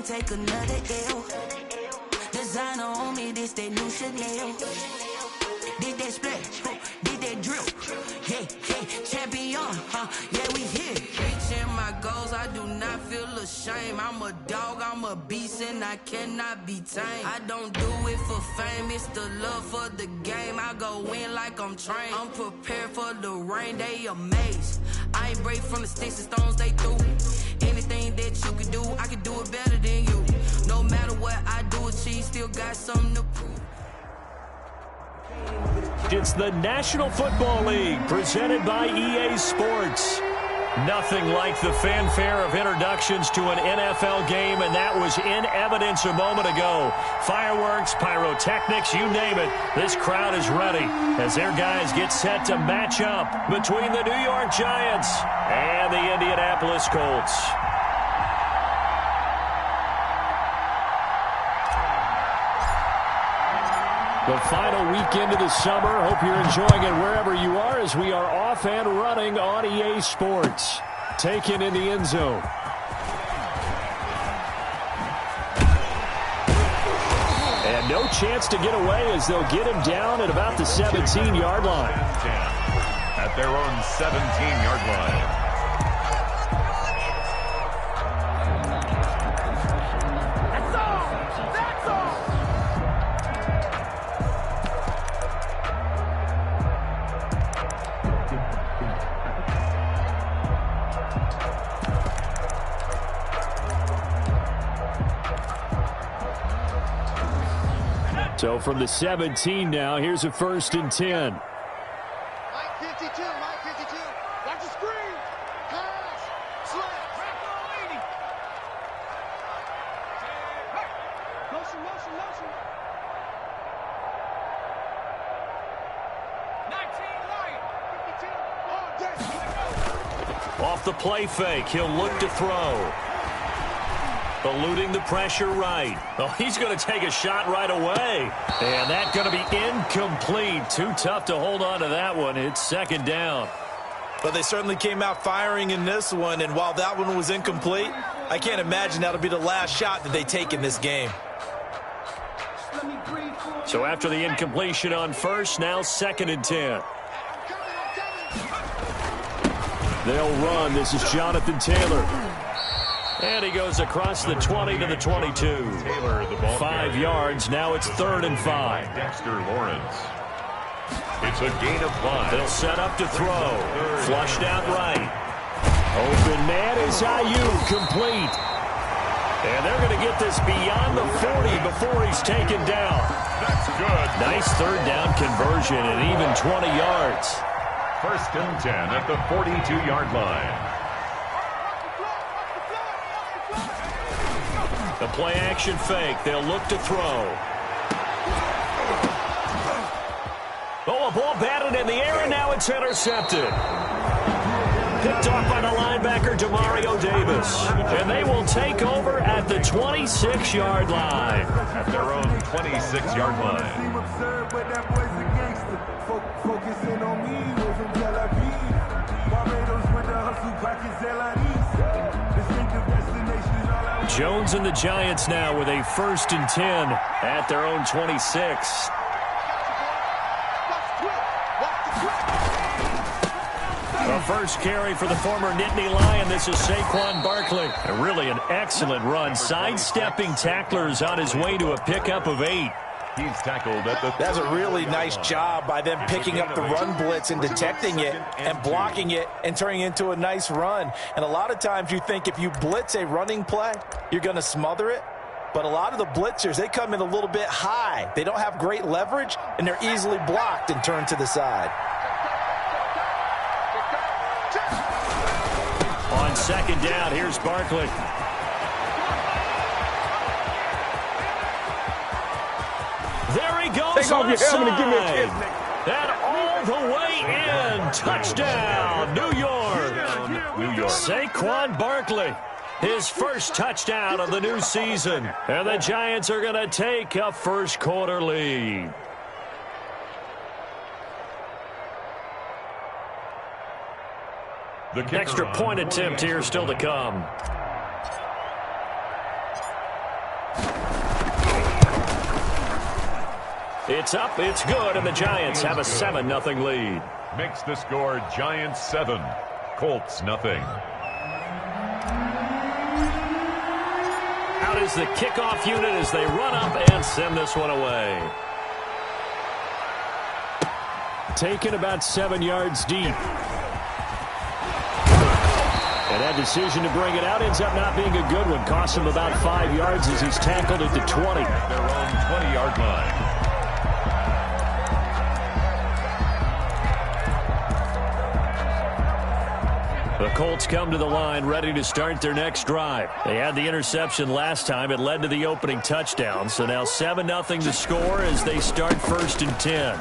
take another L. Designer on me, this that new Chanel. Did that splash, did that drip. Yeah, champion, yeah, we here. Reaching my goals, I do not feel ashamed. I'm a dog, I'm a beast, and I cannot be tamed. I don't do it for fame, it's the love for the game. I go in like I'm trained. I'm prepared for the rain, they amazed. I ain't break from the sticks and stones they threw. Anything that you can do, I can do it better than you. No matter what I do, achieve, still got something to prove. It's the National Football League presented by EA Sports. Nothing like the fanfare of introductions to an NFL game, and that was in evidence a moment ago. Fireworks, pyrotechnics, you name it. This crowd is ready as their guys get set to match up between the New York Giants and the Indianapolis Colts. The final weekend of the summer. Hope you're enjoying it wherever you are as we are off and running on EA Sports. Taken in the end zone. And no chance to get away as they'll get him down at about the 17-yard line. At their own 17-yard line. So from the 17 now, here's a 1st and 10. Mike 52, Mike 52. Watch the screen. Pass. Slip. Motion. 19, Lion. 52. Off the play fake, he'll look to throw. Eluding the pressure right. Oh, he's going to take a shot right away. And that's going to be incomplete. Too tough to hold on to that one. It's 2nd down. But they certainly came out firing in this one, and while that one was incomplete, I can't imagine that'll be the last shot that they take in this game. So after the incompletion on 1st, now 2nd and 10. They'll run. This is Jonathan Taylor. And he goes across the 20 to the 22. Taylor, the ball 5 yards. Now it's 3rd and 5. Dexter Lawrence. It's a gain of 5. They'll set up to throw. Flushed out right. Open man is Ayuk, complete. And they're going to get this beyond the 40 before he's taken down. That's good. Nice 3rd down conversion and even 20 yards. 1st and 10 at the 42-yard line. The play-action fake. They'll look to throw. Oh, a ball batted in the air, and now it's intercepted. Picked off by the linebacker, Demario Davis. And they will take over at the 26-yard line. At their own 26-yard line. Jones and the Giants now with a 1st and 10 at their own 26. The first carry for the former Nittany Lion. This is Saquon Barkley. And really an excellent run, sidestepping tacklers on his way to a pickup of 8. He's tackled at the... That's a really nice job by them picking up the run blitz and detecting it and blocking it and turning it into a nice run. And a lot of times you think if you blitz a running play, you're going to smother it. But a lot of the blitzers, they come in a little bit high. They don't have great leverage, and they're easily blocked and turned to the side. On 2nd down, here's Barkley. There he goes. Take off your helmet and give me a kiss, And all the way in. Touchdown, New York. Saquon Barkley. His first touchdown of the new season. And the Giants are going to take a 1st quarter lead. The Extra point attempt here still to come. It's up, it's good, and the Giants have a 7-0 lead. Makes the score Giants 7, Colts nothing. Out is the kickoff unit as they run up and send this one away. Taken about 7 yards deep. And that decision to bring it out ends up not being a good one. Costs him about 5 yards as he's tackled at the 20. Their own 20-yard line. The Colts come to the line ready to start their next drive. They had the interception last time. It led to the opening touchdown. So now 7-0 to score as they start 1st and 10.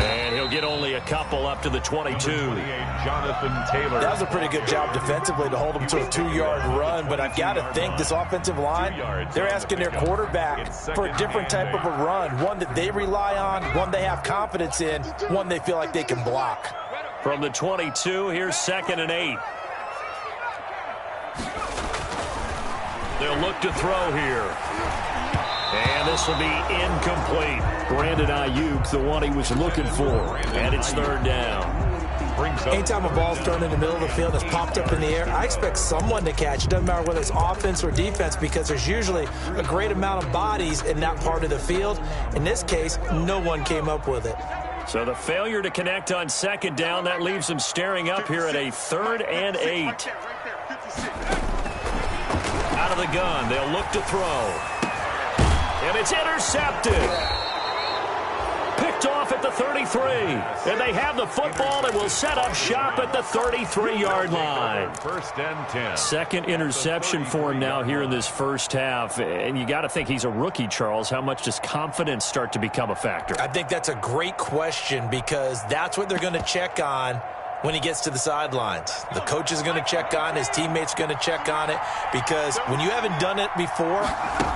And he'll get only a couple up to the 22. Jonathan Taylor. That was a pretty good job defensively to hold him to a 2-yard run, but I've got to think this offensive line, they're asking their quarterback for a different type of a run, one that they rely on, one they have confidence in, one they feel like they can block. From the 22, here's 2nd and 8. They'll look to throw here. And this will be incomplete. Brandon Ayuk, the one he was looking for. And it's 3rd down. Anytime a ball's thrown in the middle of the field that's popped up in the air, I expect someone to catch. It doesn't matter whether it's offense or defense because there's usually a great amount of bodies in that part of the field. In this case, no one came up with it. So the failure to connect on 2nd down, that leaves them staring up here at a 3rd and 8. Out of the gun, they'll look to throw. And it's intercepted. Picked off at the 33. And they have the football and will set up shop at the 33-yard line. 1st and 10. Second interception for him now here in this first half. And you got to think he's a rookie, Charles. How much does confidence start to become a factor? I think that's a great question because that's what they're going to check on when he gets to the sidelines. The coach is going to check on, his teammates are going to check on it, because when you haven't done it before,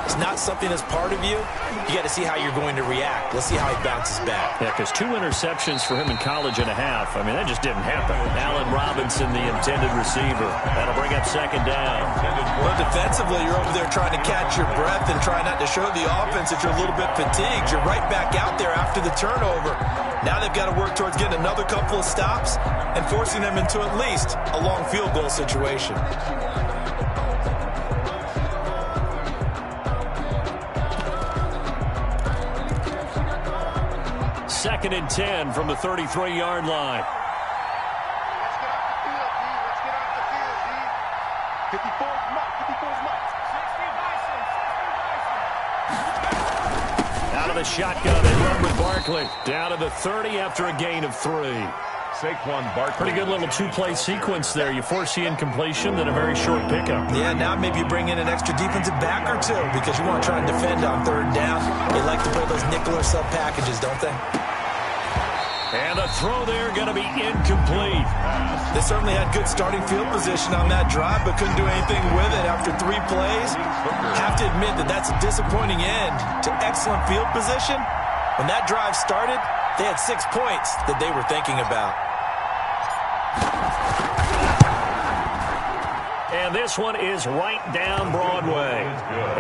it's not something that's part of you. You got to see how you're going to react. Let's see how he bounces back. Yeah, because 2 interceptions for him in college and a half. I mean, that just didn't happen. Allen Robinson, the intended receiver. That'll bring up 2nd down. Well, defensively, you're over there trying to catch your breath and try not to show the offense that you're a little bit fatigued. You're right back out there after the turnover. Now they've got to work towards getting another couple of stops and forcing them into at least a long field goal situation. Second and 10 from the 33-yard line. Let's get off the field, D. 54's mark. 54's mark. Out of the shotgun, they run with Barkley. Down to the 30 after a gain of 3. Saquon Barkley. Pretty good little 2-play sequence there. You force the incompletion, then a very short pickup. Yeah, now maybe you bring in an extra defensive back or 2 because you want to try and defend on 3rd down. They like to play those nickel or sub packages, don't they? And the throw there going to be incomplete. They certainly had good starting field position on that drive, but couldn't do anything with it after 3 plays. Have to admit that that's a disappointing end to excellent field position. When that drive started, they had 6 points that they were thinking about. And this one is right down Broadway.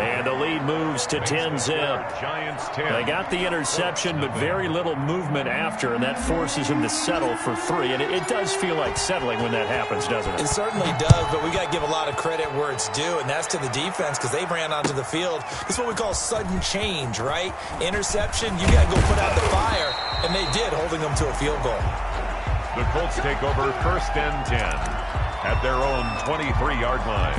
And the lead moves to 10-zip. Giants 10. They got the interception, but very little movement after, and that forces him to settle for 3. And it does feel like settling when that happens, doesn't it? It certainly does, but we got to give a lot of credit where it's due, and that's to the defense because they ran onto the field. This is what we call sudden change, right? Interception, you got to go put out the fire, and they did, holding them to a field goal. The Colts take over 1st and 10 at their own 23-yard line.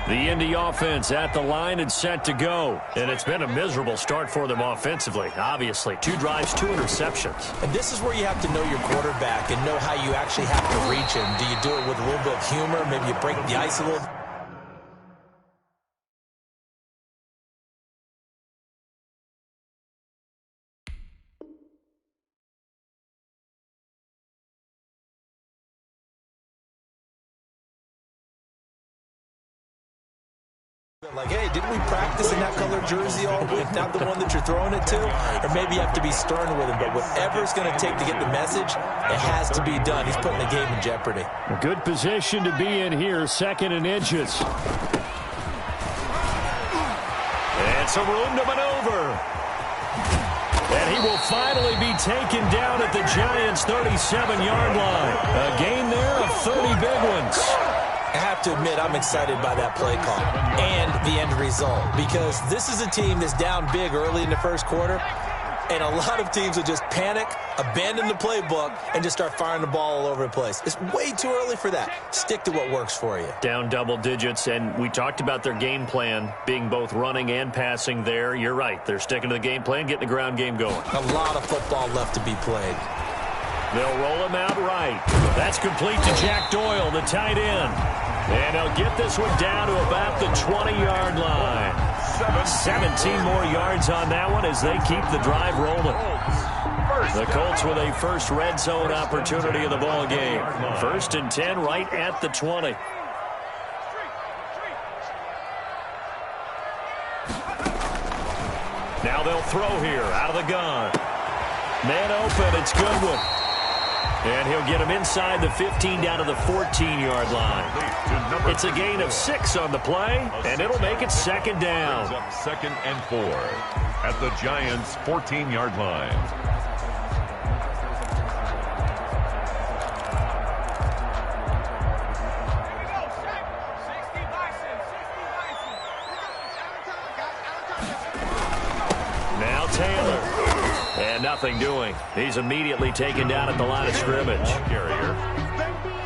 The Indy offense at the line and set to go. And it's been a miserable start for them offensively, obviously. 2 drives, 2 interceptions. And this is where you have to know your quarterback and know how you actually have to reach him. Do you do it with a little bit of humor? Maybe you break the ice a little. Like, hey, didn't we practice in that color jersey all week, not the one that you're throwing it to? Or maybe you have to be stern with him, but whatever it's going to take to get the message, it has to be done. He's putting the game in jeopardy. A good position to be in here, 2nd and inches. And some room to maneuver. And he will finally be taken down at the Giants' 37-yard line. A gain there of 30 big ones. I have to admit, I'm excited by that play call and the end result, because this is a team that's down big early in the first quarter, and a lot of teams will just panic, abandon the playbook, and just start firing the ball all over the place. It's way too early for that. Stick to what works for you. Down double digits, and we talked about their game plan being both running and passing there. You're right. They're sticking to the game plan, getting the ground game going. A lot of football left to be played. They'll roll him out right. That's complete to Jack Doyle, the tight end. And he'll get this one down to about the 20-yard line. 17 more yards on that one as they keep the drive rolling. The Colts with a first red zone opportunity in the ball game. 1st and 10 right at the 20. Now they'll throw here out of the gun. Man open, it's Goodwin. And he'll get him inside the 15 down to the 14-yard line. It's a gain of 6 on the play, and it'll make it 2nd down. 2nd and 4 at the Giants' 14-yard line. Now Taylor. And nothing doing. He's immediately taken down at the line of scrimmage.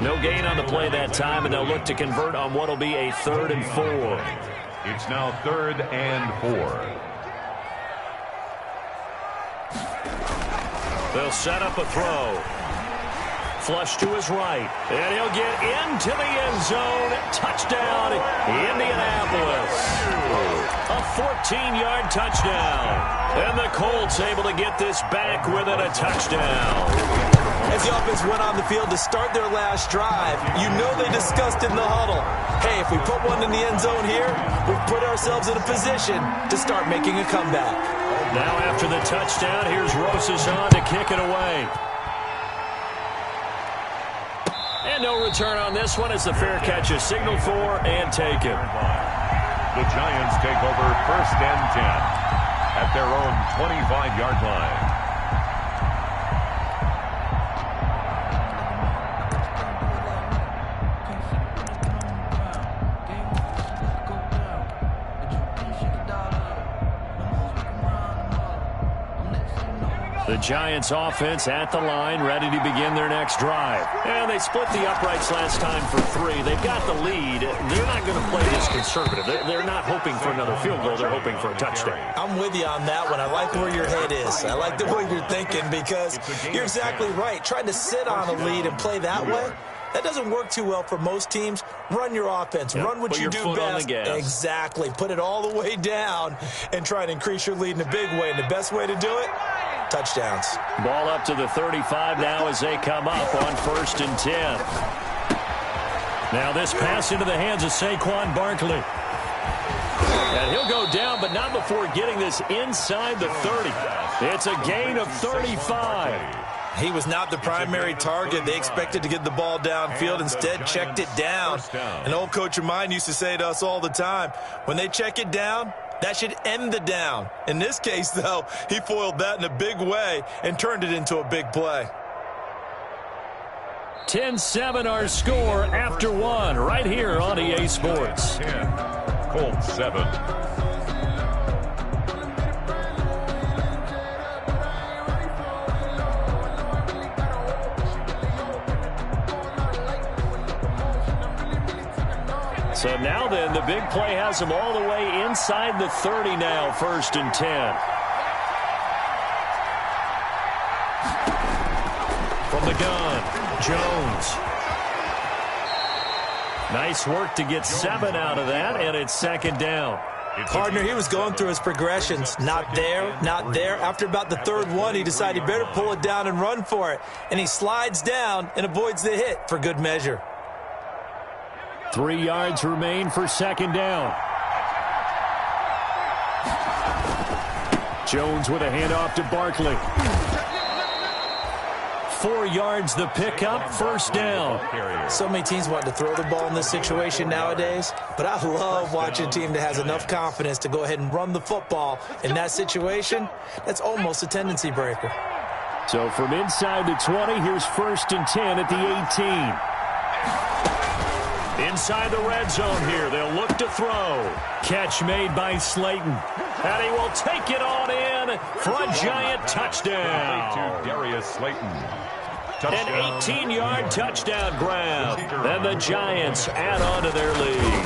No gain on the play that time, and they'll look to convert on what will be a 3rd and 4. It's now 3rd and 4. They'll set up a throw. Flush to his right. And he'll get into the end zone. Touchdown, Indianapolis. A 14-yard touchdown. And the Colts able to get this back within a touchdown. As the offense went on the field to start their last drive, you know they discussed in the huddle, hey, if we put one in the end zone here, we've put ourselves in a position to start making a comeback. Now after the touchdown, here's Rosas on to kick it away. And no return on this one as the fair catch is signaled for and taken. The Giants take over 1st and 10 at their own 25-yard line. The Giants offense at the line, ready to begin their next drive. And they split the uprights last time for 3. They've got the lead. They're not going to play this conservative. They're not hoping for another field goal. They're hoping for a touchdown. I'm with you on that one. I like where your head is. I like the way you're thinking, because you're exactly right. Trying to sit on a lead and play that way, that doesn't work too well for most teams. Run your offense. Run what you do best. Exactly. Put it all the way down and try to increase your lead in a big way. And the best way to do it, touchdowns. Ball up to the 35 now as they come up on 1st and 10. Now this pass into the hands of Saquon Barkley. And he'll go down, but not before getting this inside the 30. It's a gain of 35. He was not the primary target. They expected to get the ball downfield. Instead, checked it down. An old coach of mine used to say to us all the time, when they check it down, that should end the down. In this case, though, he foiled that in a big way and turned it into a big play. 10-7 our score after 1 right here on EA Sports. 10, Colts 7. So now then, the big play has them all the way inside the 30 now, 1st and 10. From the gun, Jones. Nice work to get 7 out of that, and it's 2nd down. Partner, he was going through his progressions. Not there, not there. After about the 3rd one, he decided he better pull it down and run for it. And he slides down and avoids the hit for good measure. 3 yards remain for 2nd down. Jones with a handoff to Barkley. 4 yards the pickup, first down. So many teams want to throw the ball in this situation nowadays, but I love watching a team that has enough confidence to go ahead and run the football in that situation. That's almost a tendency breaker. So from inside the 20, here's 1st and 10 at the 18. Inside the red zone here, they'll look to throw. Catch made by Slayton. And he will take it on in for a giant touchdown. To Darius Slayton. An 18-yard touchdown grab. And the Giants add on to their lead.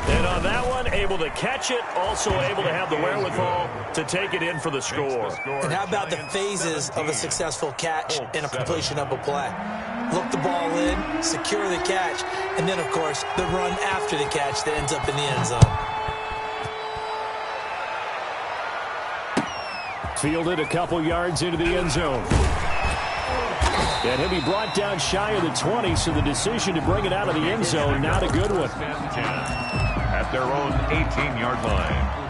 And on that one, able to catch it, also able to have the wherewithal to take it in for the score. And how about the phases of a successful catch and a completion of a play? Look the ball in, secure the catch, and then, of course, the run after the catch that ends up in the end zone. Fielded a couple yards into the end zone. And he'll be brought down shy of the 20, so the decision to bring it out of the end zone, not a good one. At their own 18-yard line.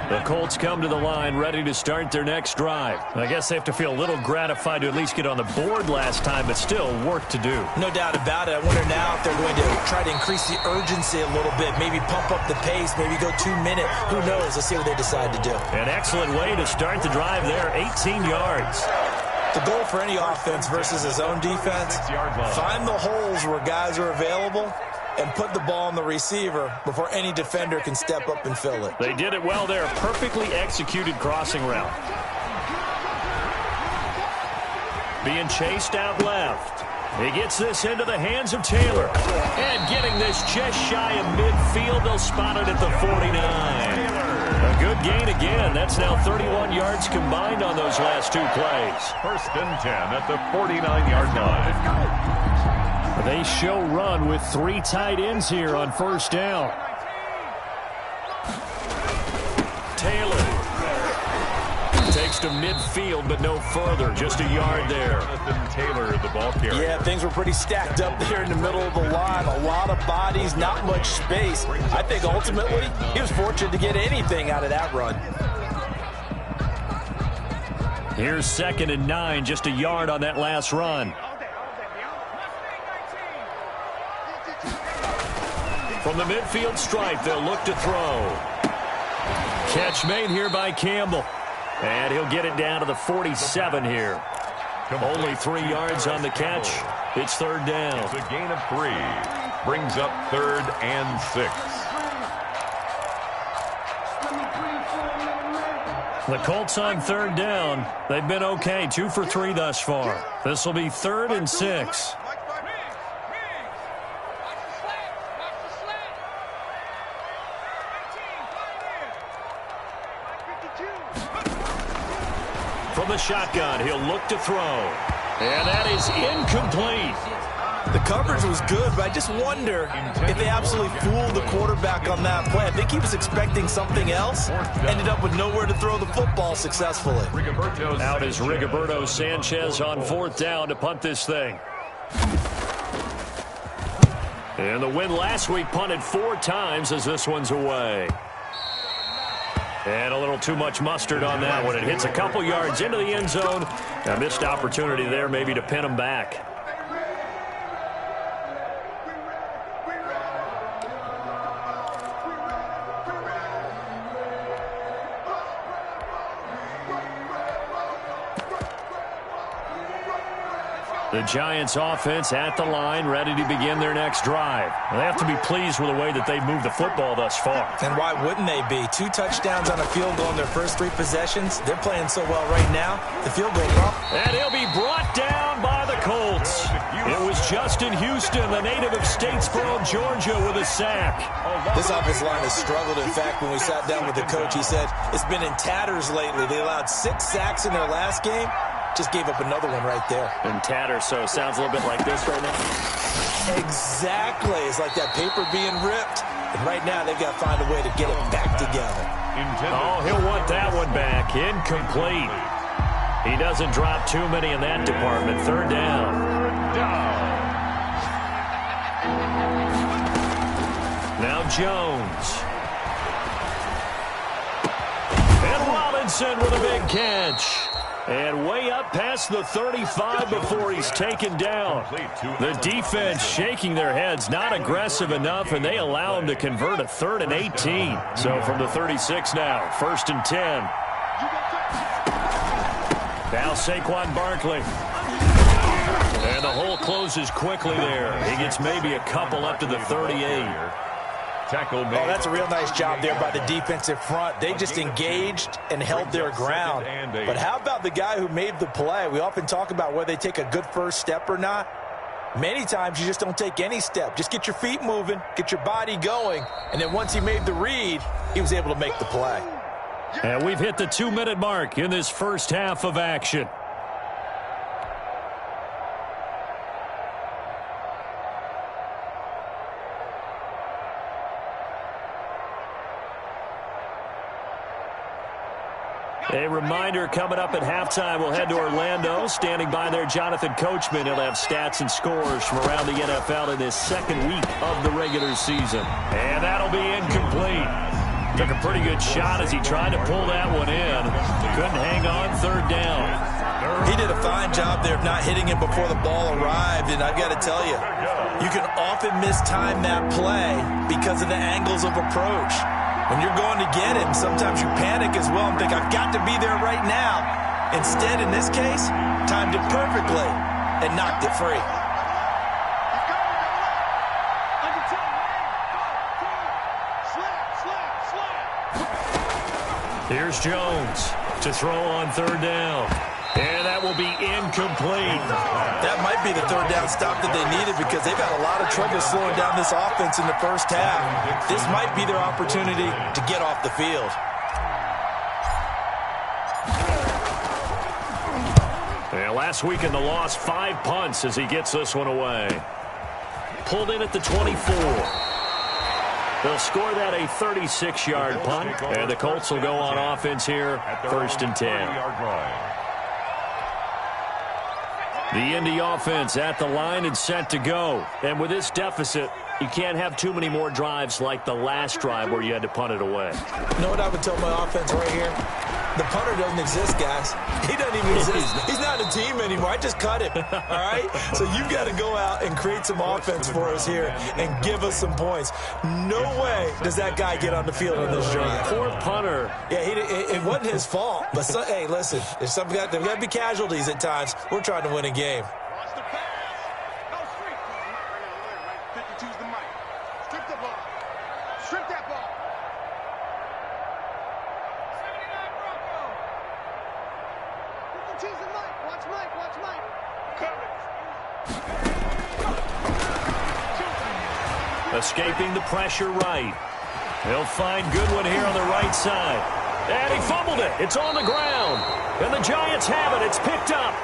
The Colts come to the line ready to start their next drive. I guess they have to feel a little gratified to at least get on the board last time, but still work to do. No doubt about it. I wonder now if they're going to try to increase the urgency a little bit, maybe pump up the pace, maybe go 2-minute. Who knows? Let's see what they decide to do. An excellent way to start the drive there, 18 yards. The goal for any offense versus his own defense, find the holes where guys are available and put the ball on the receiver before any defender can step up and fill it. They did it well there. Perfectly executed crossing route. Being chased out left. He gets this into the hands of Taylor. And getting this just shy of midfield. They'll spot it at the 49. A good gain again. That's now 31 yards combined on those last 2 plays. 1st and 10 at the 49-yard line. They show run with 3 tight ends here on 1st down. Taylor takes to midfield, but no further. Just a yard there. Taylor, the ball carrier. Yeah, things were pretty stacked up there in the middle of the line. A lot of bodies, not much space. I think ultimately he was fortunate to get anything out of that run. Here's 2nd and 9, just a yard on that last run. From the midfield stripe, they'll look to throw. Catch made here by Campbell. And he'll get it down to the 47 here. Only 3 yards on the catch. It's 3rd down. It's a gain of 3. Brings up 3rd and 6. The Colts on 3rd down. They've been okay. 2 for 3 thus far. This will be 3rd and 6. From the shotgun, he'll look to throw. And that is incomplete. The coverage was good, but I just wonder if they absolutely fooled the quarterback on that play. I think he was expecting something else. Ended up with nowhere to throw the football successfully. Out is Rigoberto Sanchez on 4th down to punt this thing. And the win last week punted 4 times as this one's away. And a little too much mustard on that one. It hits a couple yards into the end zone. A missed opportunity there maybe to pin him back. The Giants offense at the line, ready to begin their next drive. They have to be pleased with the way that they've moved the football thus far. And why wouldn't they be? 2 touchdowns on a field goal in their first 3 possessions. They're playing so well right now. The field goal bump. And he'll be brought down by the Colts. It was Justin Houston, the native of Statesboro, Georgia, with a sack. This offensive line has struggled. In fact, when we sat down with the coach, he said it's been in tatters lately. They allowed 6 sacks in their last game. Just gave up another one right there. In tatters, so it sounds a little bit like this right now. Exactly. It's like that paper being ripped. And right now, they've got to find a way to get it back together. Oh, he'll want that one back. Incomplete. He doesn't drop too many in that department. 3rd down. Now Jones. And Robinson with a big catch. And way up past the 35 before he's taken down. The defense shaking their heads, not aggressive enough, and they allow him to convert a 3rd and 18. So from the 36 now, 1st and 10. Now Saquon Barkley. And the hole closes quickly there. He gets maybe a couple up to the 38. Tackle made. Oh, that's a real nice job there by the defensive front. They just engaged and held their ground. But how about the guy who made the play? We often talk about whether they take a good first step or not. Many times you just don't take any step. Just get your feet moving, get your body going, and then once he made the read, he was able to make the play. And we've hit the 2-minute mark in this first half of action. A reminder, coming up at halftime, we'll head to Orlando. Standing by there, Jonathan Coachman. He'll have stats and scores from around the NFL in this second week of the regular season. And that'll be incomplete. Took a pretty good shot as he tried to pull that one in. Couldn't hang on, 3rd down. He did a fine job there of not hitting him before the ball arrived, and I've got to tell you, you can often mistime that play because of the angles of approach. When you're going to get him, sometimes you panic as well and think, I've got to be there right now. Instead, in this case, timed it perfectly and knocked it free. Here's Jones to throw on 3rd down. And that will be incomplete. That might be the 3rd down stop that they needed because they've had a lot of trouble slowing down this offense in the first half. This might be their opportunity to get off the field. Yeah, last week in the loss, 5 punts as he gets this one away. Pulled in at the 24. They'll score that a 36-yard punt, and the Colts will go on offense here, 1st and 10. The Indy offense at the line and set to go. And with this deficit, you can't have too many more drives like the last drive where you had to punt it away. You know what I would tell my offense right here? The punter doesn't exist, guys. He doesn't even exist. He's not a team anymore. I just cut him, all right? So you've got to go out and create some offense for us here and give us some points. No way does that guy get on the field on this drive. Poor punter. Yeah, it wasn't his fault. But, hey, listen, there's got to be casualties at times. We're trying to win a game. Escaping the pressure right. He'll find Goodwin here on the right side. And he fumbled it. It's on the ground. And the Giants have it. It's picked up.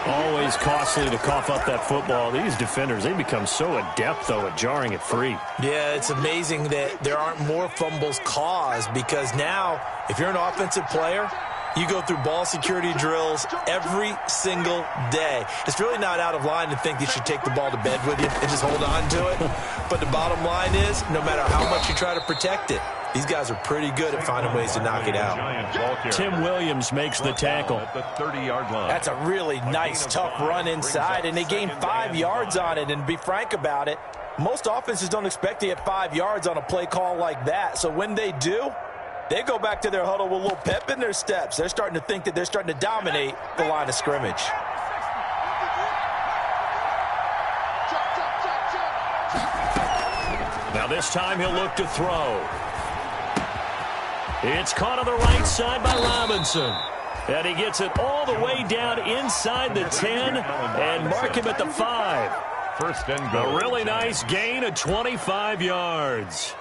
Always costly to cough up that football. These defenders, they become so adept, though, at jarring it free. Yeah, it's amazing that there aren't more fumbles caused because now, if you're an offensive player, you go through ball security drills every single day. It's really not out of line to think you should take the ball to bed with you and just hold on to it. But the bottom line is, no matter how much you try to protect it, these guys are pretty good at finding ways to knock it out. Tim Williams makes the tackle. At the 30-yard line. That's a really nice, tough run inside, and they gained 5 yards on it. And to be frank about it, most offenses don't expect to get 5 yards on a play call like that. So when they do, they go back to their huddle with a little pep in their steps. They're starting to think that they're starting to dominate the line of scrimmage. Now this time he'll look to throw. It's caught on the right side by Robinson. And he gets it all the way down inside the 10 and mark him at the 5. 1st and goal. A really nice gain of 25 yards.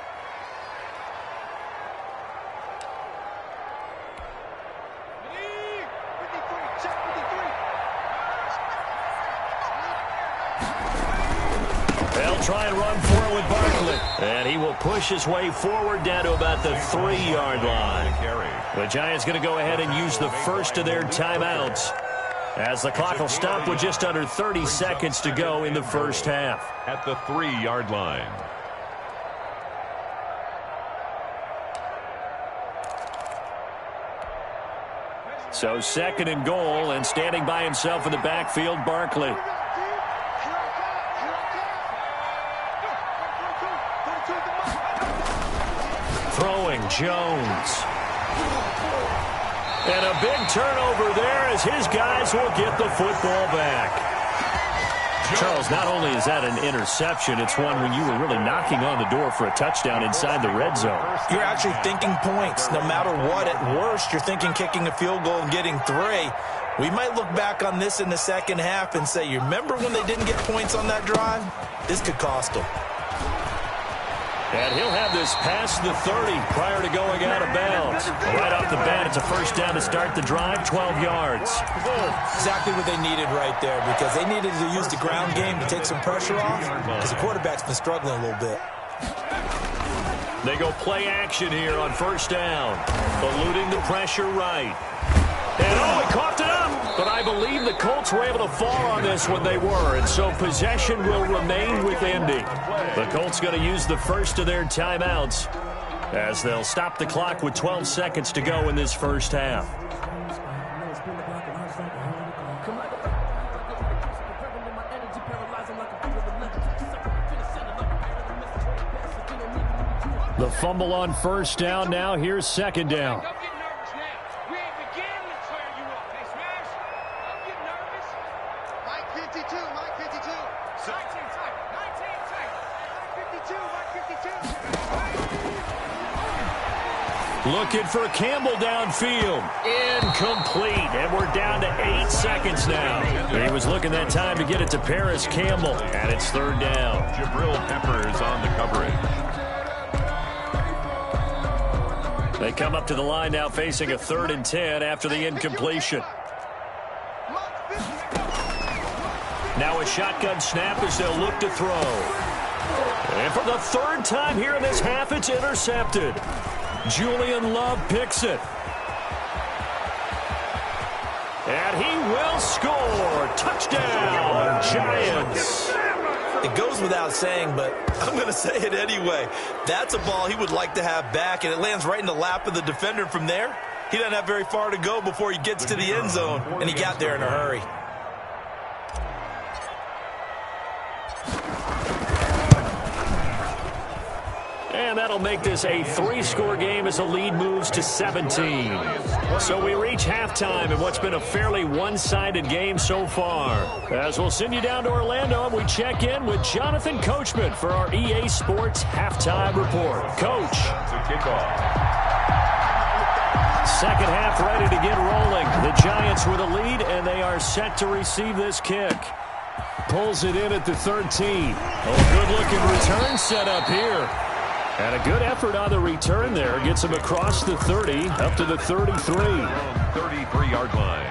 They'll try and run for it with Barkley. And he will push his way forward down to about the 3-yard line. The Giants going to go ahead and use the first of their timeouts as the clock will stop with just under 30 seconds to go in the first half. At the 3-yard line. So 2nd and goal, and standing by himself in the backfield, Barkley. Throwing Jones. And a big turnover there as his guys will get the football back. Charles, not only is that an interception, it's one when you were really knocking on the door for a touchdown inside the red zone. You're actually thinking points. No matter what, at worst, you're thinking kicking a field goal and getting 3. We might look back on this in the second half and say, you remember when they didn't get points on that drive? This could cost them. And he'll have this past the 30 prior to going out of bounds. Right off the bat, it's a first down to start the drive, 12 yards. Exactly what they needed right there, because they needed to use the ground game to take some pressure off, because the quarterback's been struggling a little bit. They go play action here on first down, eluding the pressure right. And he coughed it up. But I believe the Colts were able to fall on this when they were, and so possession will remain with Indy. The Colts going to use the first of their timeouts as they'll stop the clock with 12 seconds to go in this first half. The fumble on first down now. Here's second down. Looking for Campbell downfield. Incomplete. And we're down to 8 seconds now. He was looking that time to get it to Paris Campbell. And it's third down. Jabril Peppers on the coverage. They come up to the line now facing a 3rd and 10 after the incompletion. Now a shotgun snap as they'll look to throw. And for the 3rd time here in this half, it's intercepted. Julian Love picks it. And he will score. Touchdown, Giants. It goes without saying, but I'm going to say it anyway. That's a ball he would like to have back, and it lands right in the lap of the defender from there. He doesn't have very far to go before he gets to the end zone, and he got there in a hurry. And that'll make this a 3-score game as the lead moves to 17. So we reach halftime in what's been a fairly one-sided game so far. As we'll send you down to Orlando, and we check in with Jonathan Coachman for our EA Sports Halftime Report. Coach. Second half ready to get rolling. The Giants with a lead, and they are set to receive this kick. Pulls it in at the 13. A good-looking return set up here. And a good effort on the return there. Gets him across the 30, up to the 33. 33-yard line.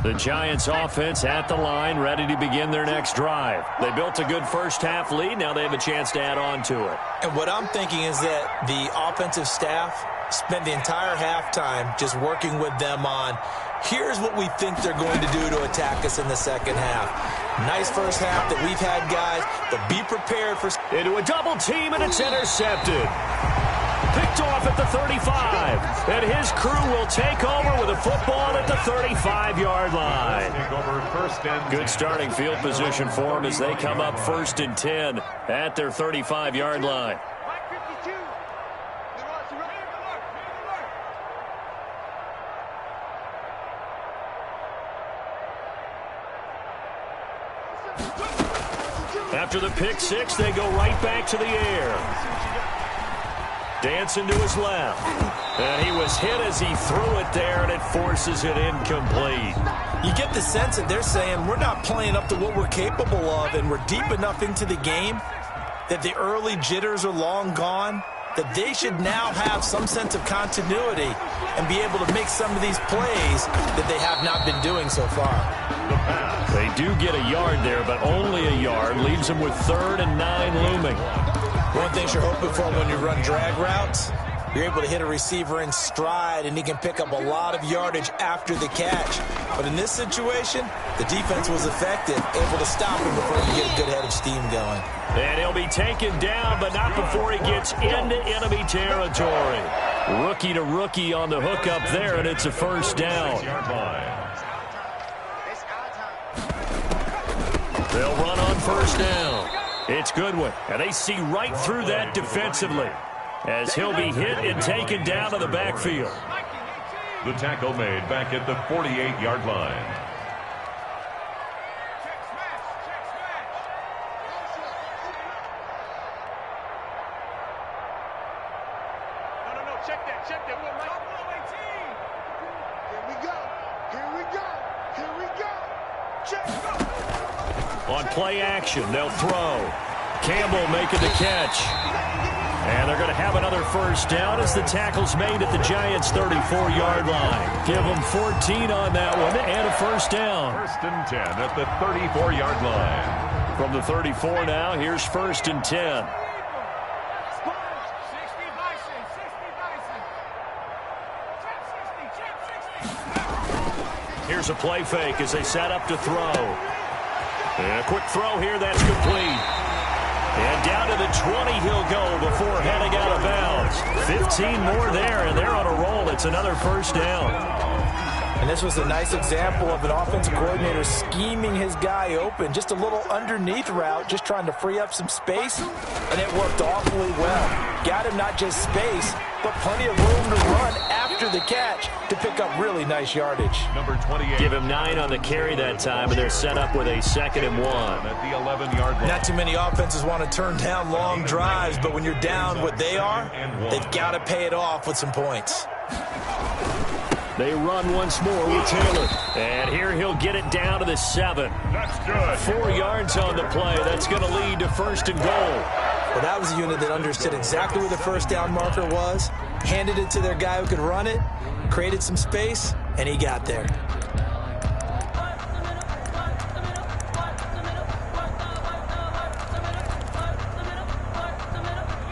The Giants offense at the line, ready to begin their next drive. They built a good first half lead. Now they have a chance to add on to it. And what I'm thinking is that the offensive staff spent the entire halftime just working with them on, here's what we think they're going to do to attack us in the second half. Nice first half that we've had, guys, but be prepared for... Into a double team, and it's intercepted. Picked off at the 35. And his crew will take over with a football at the 35-yard line. Good starting field position for them as they come up 1st and 10 at their 35-yard line. After the pick six, they go right back to the air. Dancing to his left. And he was hit as he threw it there, and it forces it incomplete. You get the sense that they're saying we're not playing up to what we're capable of, and we're deep enough into the game that the early jitters are long gone, that they should now have some sense of continuity and be able to make some of these plays that they have not been doing so far. They do get a yard there, but only a yard. Leaves them with 3rd and 9 looming. One thing you're hoping for when you run drag routes, You're able to hit a receiver in stride, and he can pick up a lot of yardage after the catch. But in this situation, the defense was effective, able to stop him before he get a good head of steam going. And he'll be taken down, but not before he gets into enemy territory. Rookie to rookie on the hookup there, and it's a first down. They'll run on first down. It's Goodwin, and they see right through that defensively as he'll be hit and taken down to the backfield. The tackle made back at the 48-yard line. Check that. Here we go. Check. On play action, they'll throw. Campbell making the catch. And they're going to have another first down as the tackle's made at the Giants' 34-yard line. Give them 14 on that one and a first down. First and 10 at the 34-yard line. From the 34 now, here's first and 10. Here's a play fake as they set up to throw. And a quick throw here, that's complete. And down to the 20 he'll go before heading out of bounds. 15 more there, and they're on a roll. It's another first down. And this was a nice example of an offensive coordinator scheming his guy open. Just a little underneath route, just trying to free up some space, and it worked awfully well. Got him not just space, but plenty of room to run after the catch to pick up really nice yardage. Number 28. Give him 9 on the carry that time, and they're set up with a 2nd and 1. At the 11-yard line. Not too many offenses want to turn down long drives, but when you're down what they are, they've got to pay it off with some points. They run once more with Taylor. And here he'll get it down to the 7. That's good. 4 yards on the play. That's going to lead to first and goal. Well, that was a unit that understood exactly where the first down marker was, handed it to their guy who could run it, created some space, and he got there.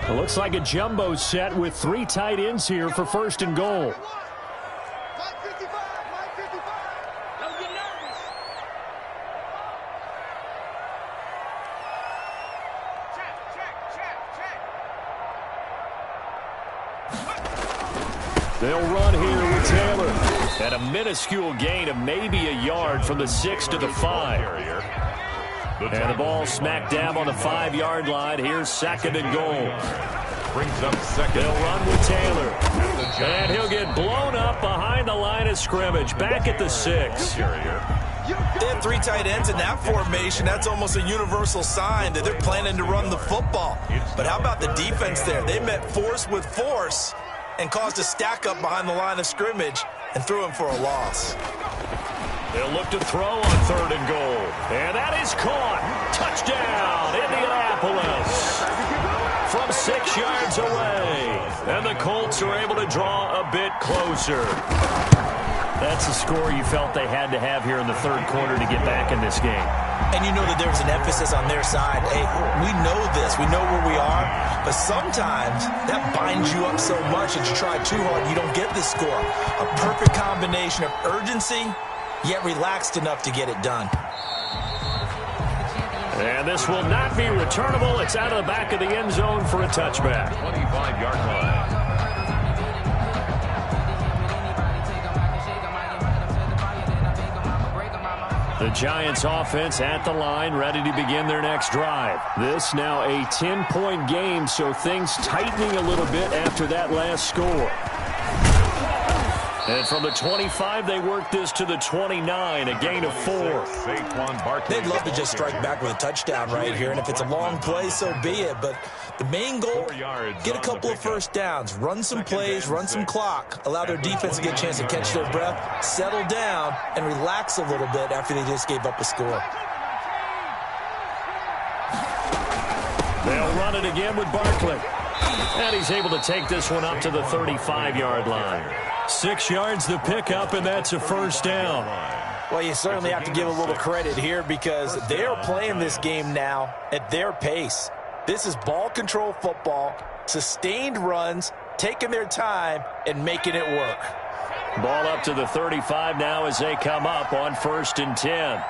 It looks like a jumbo set with 3 tight ends here for first and goal. They'll run here with Taylor. At a minuscule gain of maybe a yard from the 6 to the 5. And the ball smack dab on the 5-yard line. Here's 2nd and goal. Brings up second. They'll run with Taylor. And he'll get blown up behind the line of scrimmage. Back at the 6. They have 3 tight ends in that formation. That's almost a universal sign that they're planning to run the football. But how about the defense there? They met force with force and caused a stack up behind the line of scrimmage and threw him for a loss. They'll look to throw on 3rd and goal. And that is caught. Touchdown, Indianapolis. From 6 yards away. And the Colts are able to draw a bit closer. That's a score you felt they had to have here in the 3rd quarter to get back in this game. And you know that there was an emphasis on their side. Hey, we know this. We know where we are. But sometimes that binds you up so much that you try too hard and you don't get the score. A perfect combination of urgency, yet relaxed enough to get it done. And this will not be returnable. It's out of the back of the end zone for a touchback. 25-yard line. The Giants offense at the line, ready to begin their next drive. This now a 10-point game, so things tightening a little bit after that last score. And from the 25, they work this to the 29, a gain of 4. They'd love to just strike back with a touchdown right here, and if it's a long play, so be it. But the main goal, get a couple of first downs, run some plays, run some clock, allow their defense to get a chance to catch their breath, settle down, and relax a little bit after they just gave up a score. They'll run it again with Barkley. And he's able to take this one up to the 35-yard line. 6 yards the pickup, and that's a first down. Well, you certainly have to give a little credit here because they are playing this game now at their pace. This is ball control football, sustained runs, taking their time and making it work. Ball up to the 35 now as they come up on 1st and 10.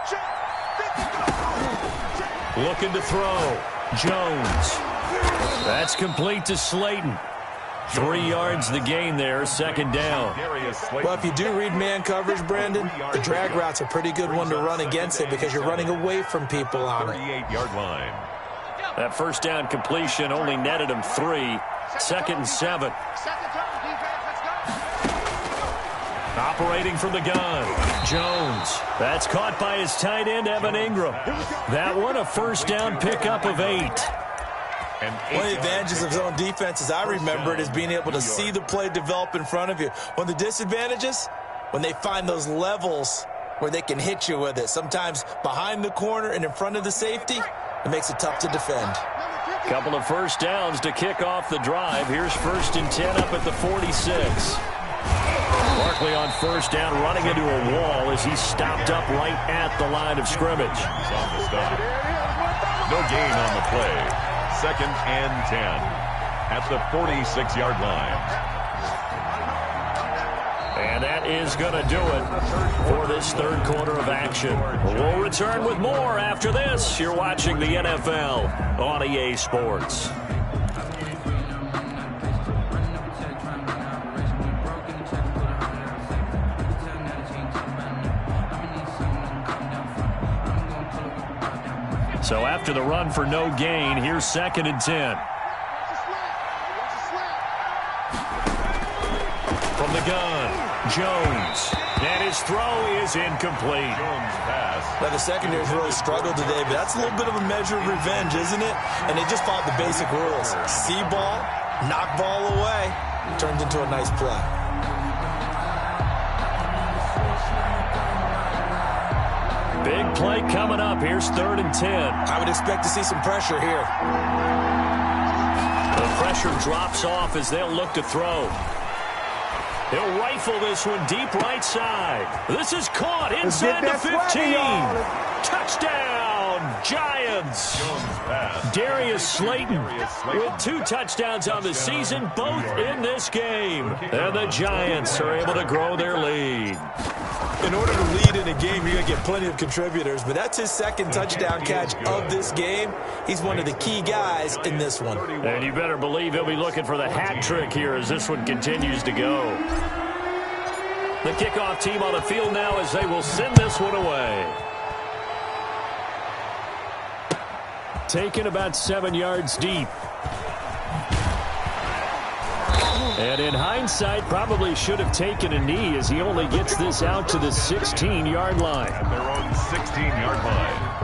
Looking to throw. Jones. That's complete to Slayton. 3 yards the gain there, 2nd down. Well, if you do read man coverage, Brandon, the drag route's a pretty good one to run against it because you're running away from people on it. 38-yard line. That 1st down completion only netted him 3. 2nd and 7. Operating from the gun. Jones. That's caught by his tight end, Evan Ingram. That one a 1st down pickup of 8. One of the advantages of zone defense, as I remember it, is being able to see the play develop in front of you. One of the disadvantages, when they find those levels where they can hit you with it, sometimes behind the corner and in front of the safety, it makes it tough to defend. Couple of 1st downs to kick off the drive. Here's 1st and 10 up at the 46. Barkley on 1st down, running into a wall as he's stopped up right at the line of scrimmage. No gain on the play. 2nd and 10 at the 46-yard line. And that is going to do it for this 3rd quarter of action. We'll return with more after this. You're watching the NFL on EA Sports. So after the run for no gain, here's 2nd and 10. From the gun, Jones. And his throw is incomplete. Jones pass. Now, the secondary's really struggled today, but that's a little bit of a measure of revenge, isn't it? And they just followed the basic rules. See ball, knock ball away, turns into a nice play. Big play coming up. Here's 3rd and 10. I would expect to see some pressure here. The pressure drops off as they'll look to throw. He'll rifle this one deep right side. This is caught inside the 15. Touchdown, Giants. Darius Slayton with 2 touchdowns on the season, both in this game. And the Giants are able to grow their lead. In order to lead in a game, you're going to get plenty of contributors, but that's his 2nd touchdown catch of this game. He's one of the key guys in this one. And you better believe he'll be looking for the hat trick here as this one continues to go. The kickoff team on the field now as they will send this one away. Taken about 7 yards deep. And in hindsight, probably should have taken a knee as he only gets this out to the 16-yard line. At their own 16-yard line.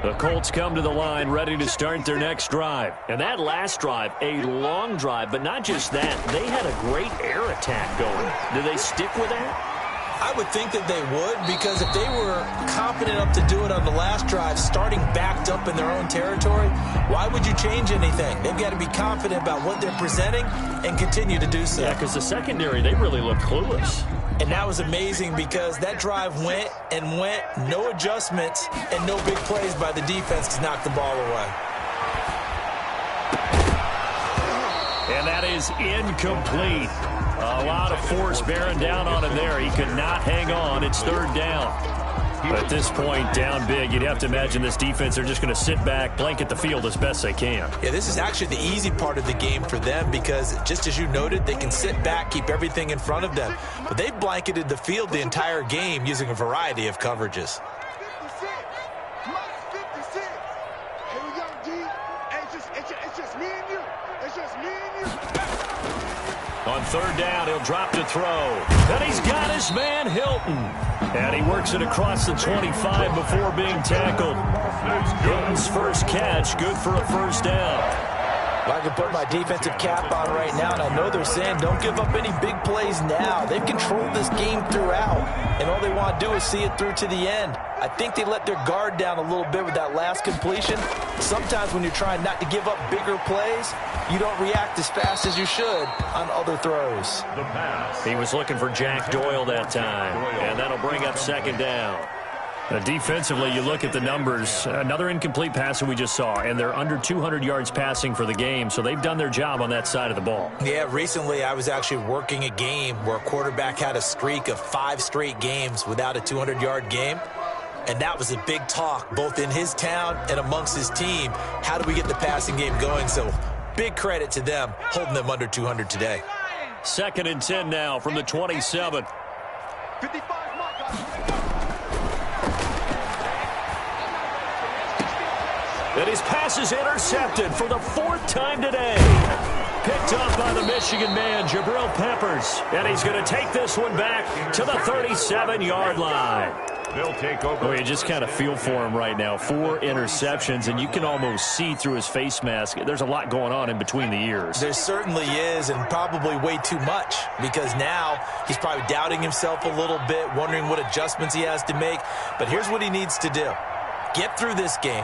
The Colts come to the line ready to start their next drive. And that last drive, a long drive, but not just that. They had a great air attack going. Do they stick with that? I would think that they would, because if they were confident enough to do it on the last drive, starting backed up in their own territory, why would you change anything? They've got to be confident about what they're presenting and continue to do so. Yeah, because the secondary, they really looked clueless. And that was amazing because that drive went and went, no adjustments, and no big plays by the defense to knock the ball away. And that is incomplete. A lot of force bearing down on him there. He could not hang on. It's 3rd down. But at this point, down big, you'd have to imagine this defense are just going to sit back, blanket the field as best they can. Yeah, this is actually the easy part of the game for them because, just as you noted, they can sit back, keep everything in front of them. But they've blanketed the field the entire game using a variety of coverages. On 3rd down, he'll drop to throw. And he's got his man, Hilton. And he works it across the 25 before being tackled. Hilton's first catch, good for a 1st down. Well, I can put my defensive cap on right now, and I know they're saying don't give up any big plays now. They've controlled this game throughout, and all they want to do is see it through to the end. I think they let their guard down a little bit with that last completion. Sometimes when you're trying not to give up bigger plays, you don't react as fast as you should on other throws. He was looking for Jack Doyle that time, and that'll bring up second down. Defensively, you look at the numbers. Another incomplete pass that we just saw, and they're under 200 yards passing for the game, so they've done their job on that side of the ball. Yeah, recently I was actually working a game where a quarterback had a streak of 5 straight games without a 200-yard game, and that was a big talk both in his town and amongst his team. How do we get the passing game going? So big credit to them holding them under 200 today. 2nd and 10 now from the 27. 55. And his pass is intercepted for the 4th time today. Picked up by the Michigan man, Jabril Peppers. And he's going to take this one back to the 37-yard line. They'll take over. Oh, you just kind of feel for him right now. 4 interceptions, and you can almost see through his face mask. There's a lot going on in between the ears. There certainly is, and probably way too much, because now he's probably doubting himself a little bit, wondering what adjustments he has to make. But here's what he needs to do. Get through this game.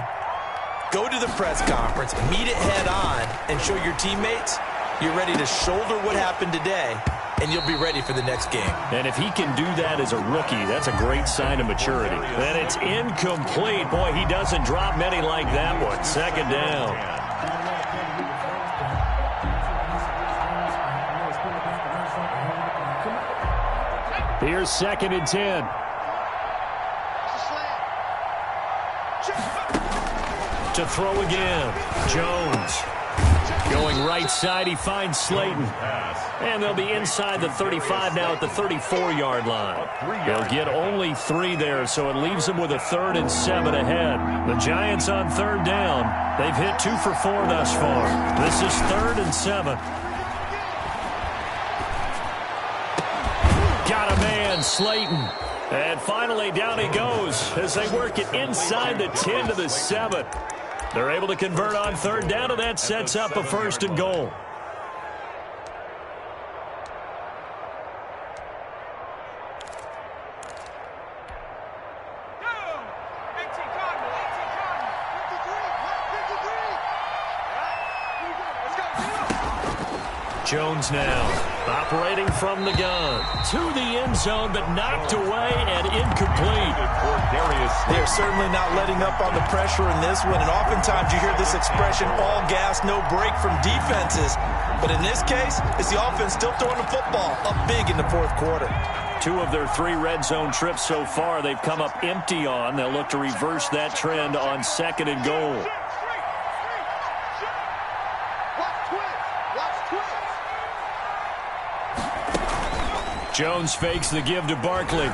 Go to the press conference, meet it head on, and show your teammates you're ready to shoulder what happened today, and you'll be ready for the next game. And if he can do that as a rookie, that's a great sign of maturity. And it's incomplete. Boy, he doesn't drop many like that one. 2nd down. Here's 2nd and 10. To throw again. Jones. Going right side, he finds Slayton. And they'll be inside the 35 now at the 34-yard line. They'll get only 3 there, so it leaves them with a 3rd and 7 ahead. The Giants on 3rd down. They've hit 2 for 4 thus far. This is 3rd and 7. Got a man, Slayton. And finally down he goes as they work it inside the 10 to the 7. They're able to convert on 3rd down, and that sets up a 1st and goal. Jones now operating from the gun to the end zone, but knocked away and incomplete. They're certainly not letting up on the pressure in this one, and oftentimes you hear this expression, all gas, no break from defenses. But in this case, it's the offense still throwing the football up big in the 4th quarter. 2 of their 3 red zone trips so far they've come up empty on. They'll look to reverse that trend on 2nd and goal. Jones fakes the give to Barkley.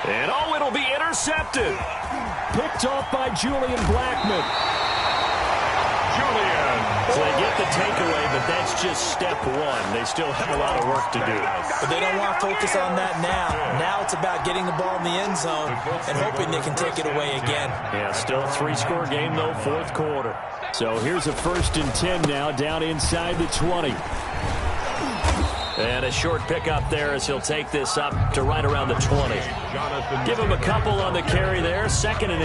And it'll be intercepted. Picked off by Julian Blackmon. So they get the takeaway, but that's just step 1. They still have a lot of work to do. But they don't want to focus on that now. Now it's about getting the ball in the end zone and hoping they can take it away again. Yeah, still a 3-score game, though, 4th quarter. So here's a 1st and 10 now, down inside the 20. And a short pickup there as he'll take this up to right around the 20. Give him a couple on the carry there. 2nd and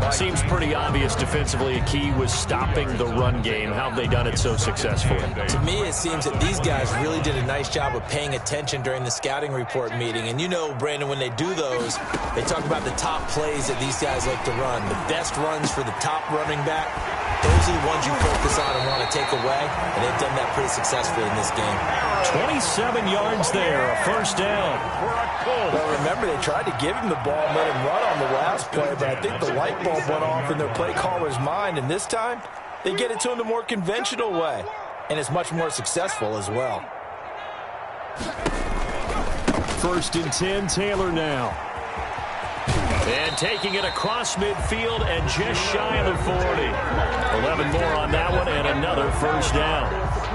8. Seems pretty obvious defensively a key was stopping the run game. How have they done it so successfully? To me, it seems that these guys really did a nice job of paying attention during the scouting report meeting. And you know, Brandon, when they do those, they talk about the top plays that these guys like to run. The best runs for the top running back. Those are the ones you focus on and want to take away, and they've done that pretty successfully in this game. 27 yards there, a 1st down. Well, remember, they tried to give him the ball and let him run on the last play, but I think the light bulb went off in their play caller's mind, and this time, they get it to him the more conventional way, and it's much more successful as well. 1st and 10, Taylor now. And taking it across midfield and just shy of the 40. 11 more on that one and another 1st down.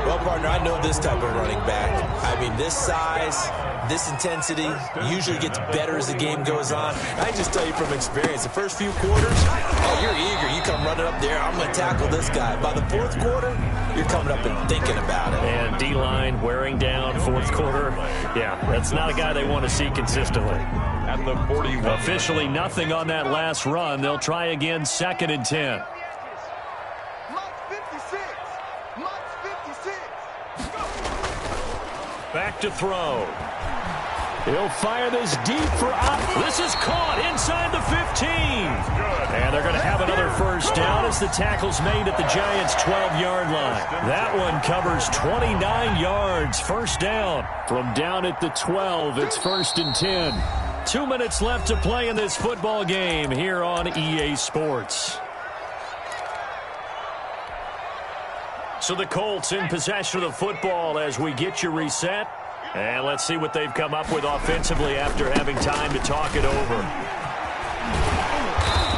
Well, partner, I know this type of running back. I mean, this size, this intensity usually gets better as the game goes on. I just tell you from experience, the first few quarters, oh, you're eager. You come running up there, I'm going to tackle this guy. By the 4th quarter, you're coming up and thinking about it. And D-line wearing down 4th quarter. Yeah, that's not a guy they want to see consistently. at the 41. Officially nothing on that last run. They'll try again, 2nd and 10. Back to throw. He'll fire this deep for up. This is caught inside the 15. And they're going to have another first down as the tackle's made at the Giants' 12-yard line. That one covers 29 yards. First down. From down at the 12, it's 1st and 10. 2 minutes left to play in this football game here on EA Sports. So the Colts in possession of the football as we get you reset. And let's see what they've come up with offensively after having time to talk it over.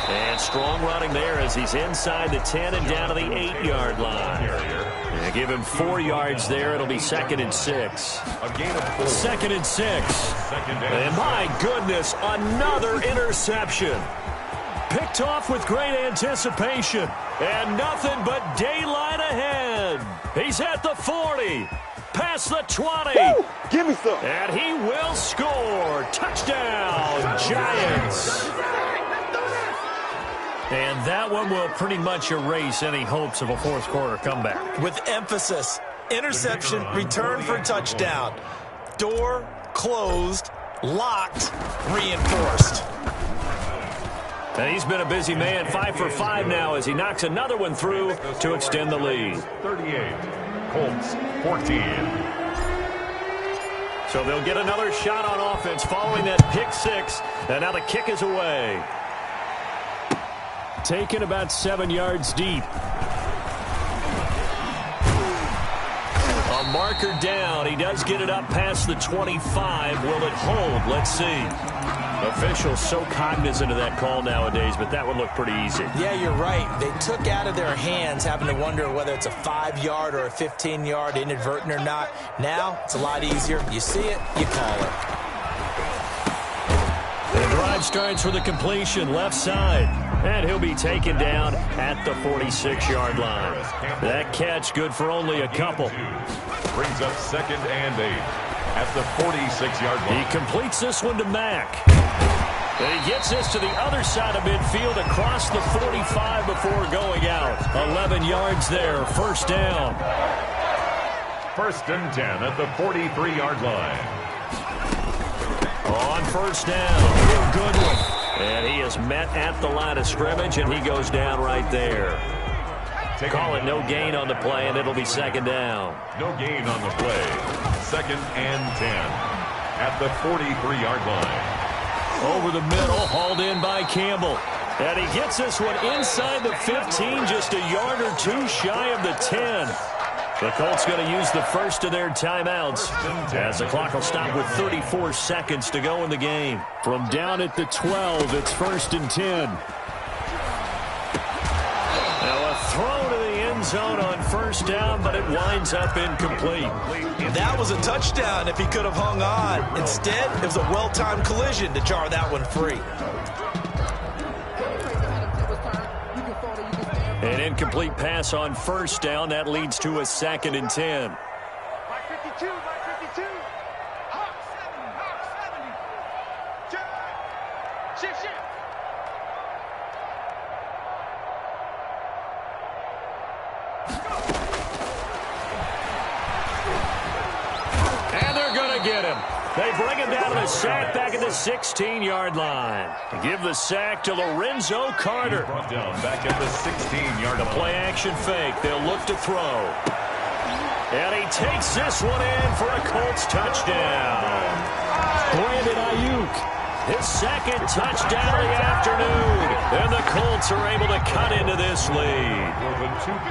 And strong running there as he's inside the 10 and down to the 8-yard line. And give him 4 yards there. It'll be 2nd and 6. 2nd and 6. And my goodness, another interception. Picked off with great anticipation. And nothing but daylight ahead. He's at the 40. Past the 20. Woo! Give me some. And he will score. Touchdown, Giants. And that one will pretty much erase any hopes of a fourth-quarter comeback. With emphasis, interception, return for touchdown. Door closed, locked, reinforced. And he's been a busy man, 5 for 5 now as he knocks another one through to extend the lead. 38, Colts 14. So they'll get another shot on offense following that pick 6. And now the kick is away. Taken about 7 yards deep. A marker down. He does get it up past the 25. Will it hold? Let's see. Officials so cognizant of that call nowadays, but that would look pretty easy. Yeah, you're right. They took out of their hands having to wonder whether it's a 5-yard or a 15-yard inadvertent or not. Now, it's a lot easier. You see it, you call it. The drive starts with a completion left side, and he'll be taken down at the 46-yard line. That catch good for only a couple. Brings up 2nd and 8 at the 46-yard line. He completes this one to Mack. And he gets this to the other side of midfield across the 45 before going out. 11 yards there, first down. 1st and 10 at the 43-yard line. On first down, real good one. And he is met at the line of scrimmage, and he goes down right there. Call it no gain on the play, and it'll be 2nd down. No gain on the play. 2nd and 10 at the 43-yard line. Over the middle, hauled in by Campbell. And he gets this one inside the 15, just a yard or two shy of the 10. The Colts going to use the first of their timeouts as the clock will stop with 34 seconds to go in the game. From down at the 12, it's 1st and 10. Now a throw to the end zone on first down, but it winds up incomplete. That was a touchdown if he could have hung on. Instead, it was a well-timed collision to jar that one free. An incomplete pass on first down. That leads to a 2nd and 10. Mike 52, Mike 52. Hawk 70, Hawk 70. Shift, shift. And they're going to get him. They bring him down to the sack back at the 16-yard line. Give the sack to Lorenzo Carter. Brought down back at the 16-yard line. Play action fake. They'll look to throw. And he takes this one in for a Colts touchdown. Brandon Ayuk, his 2nd touchdown of the afternoon. And the Colts are able to cut into this lead.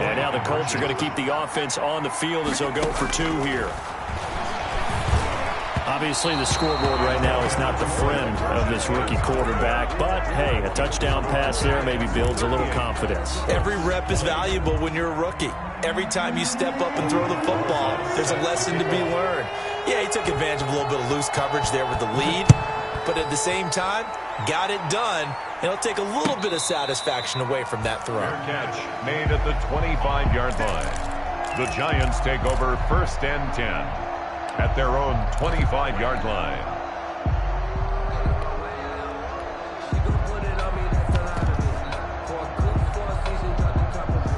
And now the Colts are going to keep the offense on the field as they'll go for 2 here. Obviously, the scoreboard right now is not the friend of this rookie quarterback. But, hey, a touchdown pass there maybe builds a little confidence. Every rep is valuable when you're a rookie. Every time you step up and throw the football, there's a lesson to be learned. Yeah, he took advantage of a little bit of loose coverage there with the lead. But at the same time, got it done. And it'll take a little bit of satisfaction away from that throw. Fair catch made at the 25-yard line. The Giants take over 1st and 10. At their own 25-yard line.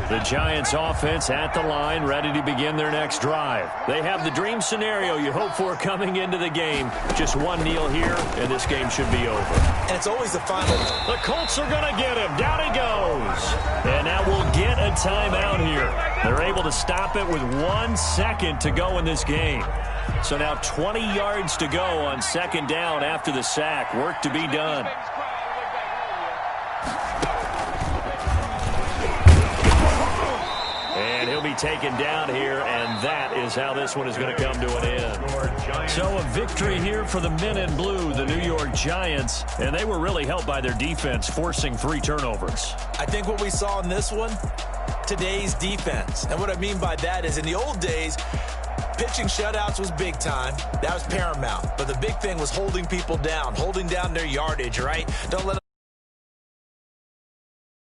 The Giants offense at the line, ready to begin their next drive. They have the dream scenario you hope for coming into the game. Just one kneel here, and this game should be over. And it's always the final. The Colts are going to get him. Down he goes. And now we'll get a timeout here. They're able to stop it with 1 second to go in this game. So now 20 yards to go on second down after the sack. Work to be done. And he'll be taken down here, and that is how this one is going to come to an end. So a victory here for the men in blue, the New York Giants, and they were really helped by their defense, forcing 3 turnovers. I think what we saw in this one, today's defense. And what I mean by that is in the old days, pitching shutouts was big time. That was paramount. But the big thing was holding people down, holding down their yardage, right? Don't let